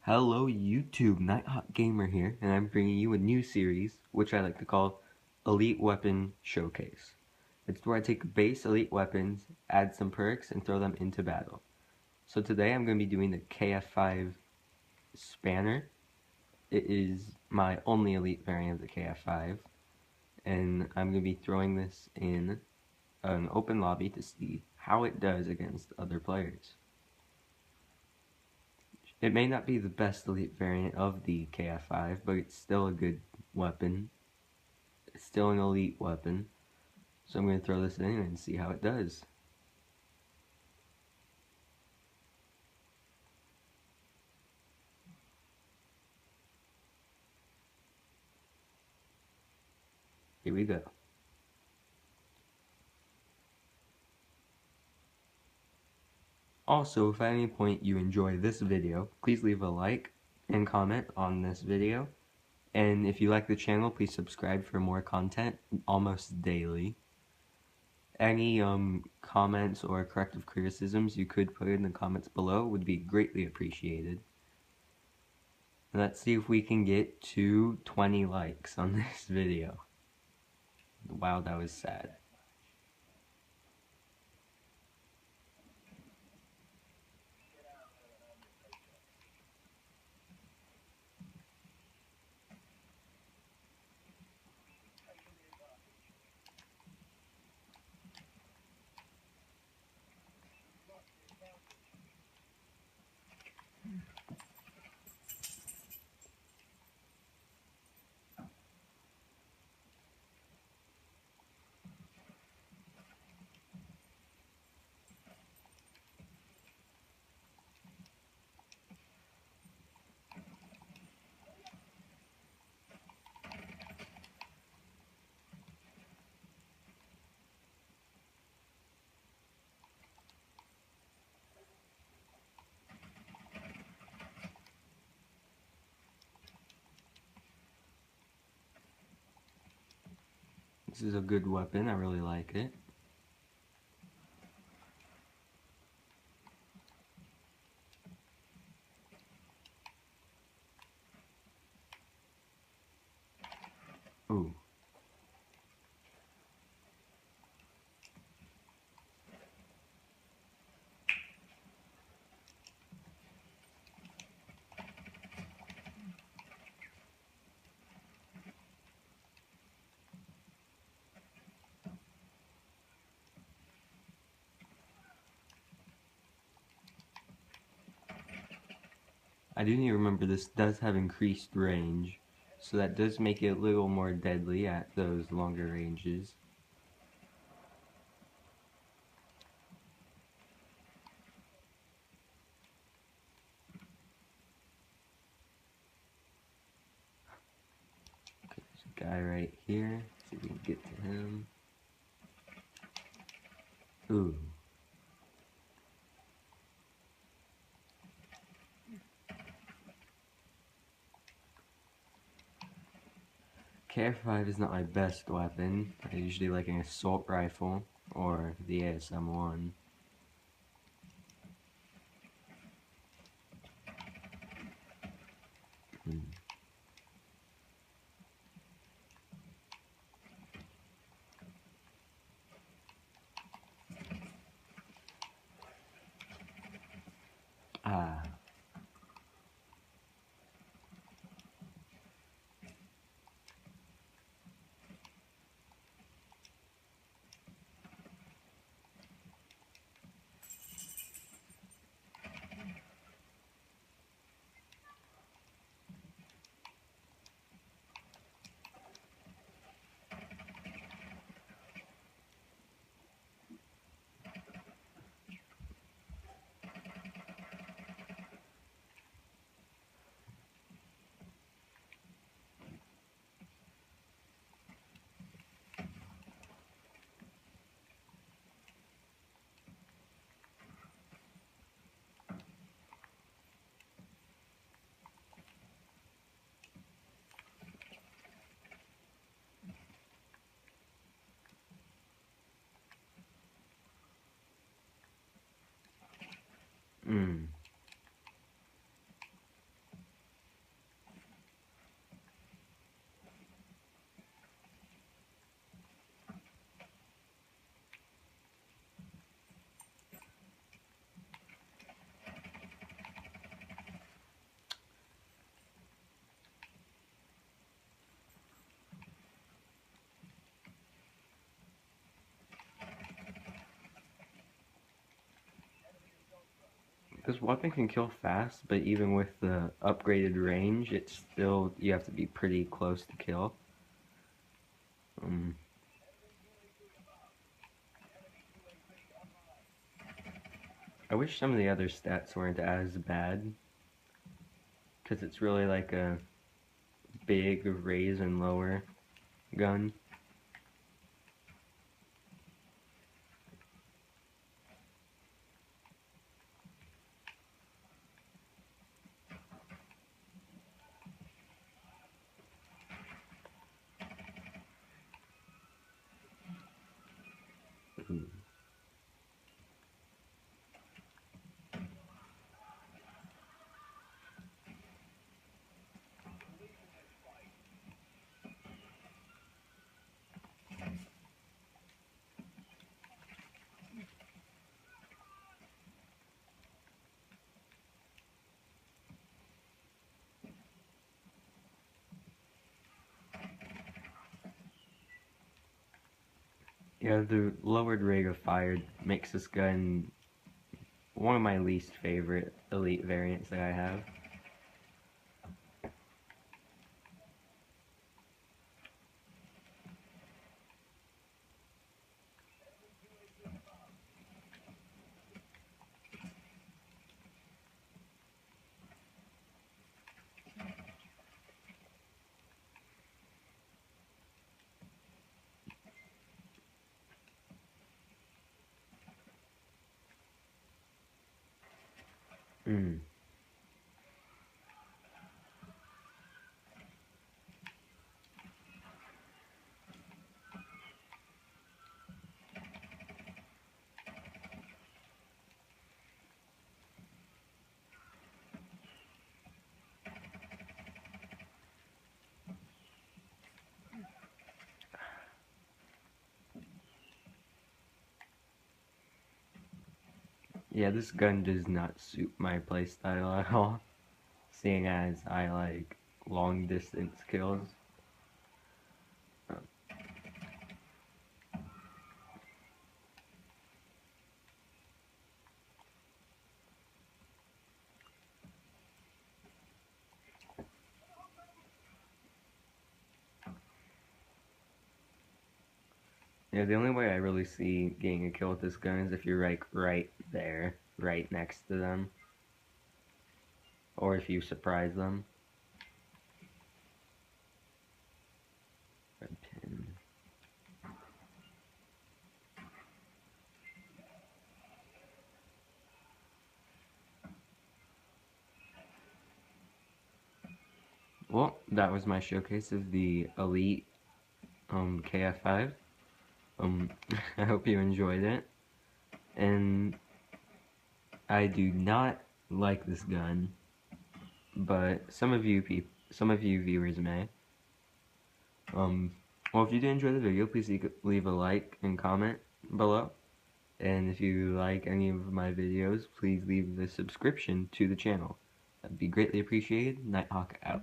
Hello YouTube, Nighthawk Gamer here, and I'm bringing you a new series, which I like to call Elite Weapon Showcase. It's where I take base elite weapons, add some perks, and throw them into battle. So today I'm going to be doing the KF5 Spanner. It is my only elite variant of the KF5, and I'm going to be throwing this in an open lobby to see how it does against other players. It may not be the best elite variant of the KF5, but it's still a good weapon. It's still an elite weapon. So I'm going to throw this in and see how it does. Here we go. Also, if at any point you enjoy this video, please leave a like and comment on this video. And if you like the channel, please subscribe for more content almost daily. Any comments or corrective criticisms you could put in the comments below would be greatly appreciated. Let's see if we can get to 20 likes on this video. Wow, that was sad. This is a good weapon, I really like it. Ooh. I do need to remember this does have increased range, so that does make it a little more deadly at those longer ranges. Okay, there's a guy right here. See if we can get to him. Ooh. KF5 is not my best weapon. I usually like an assault rifle or the ASM-1. Ah. This weapon can kill fast, but even with the upgraded range, it's still, you have to be pretty close to kill. I wish some of the other stats weren't as bad, because it's really like a big raise and lower gun. Yeah, the lowered rate of fire makes this gun one of my least favorite elite variants that I have. Yeah, this gun does not suit my playstyle at all, seeing as I like long distance kills. Yeah, the only way I really see getting a kill with this gun is if you're like right there, right next to them, or if you surprise them. Red pin. Well, that was my showcase of the Elite KF5. I hope you enjoyed it. And I do not like this gun, but some of you viewers may. Well, if you did enjoy the video, please leave a like and comment below. And if you like any of my videos, please leave a subscription to the channel. That'd be greatly appreciated. Nighthawk out.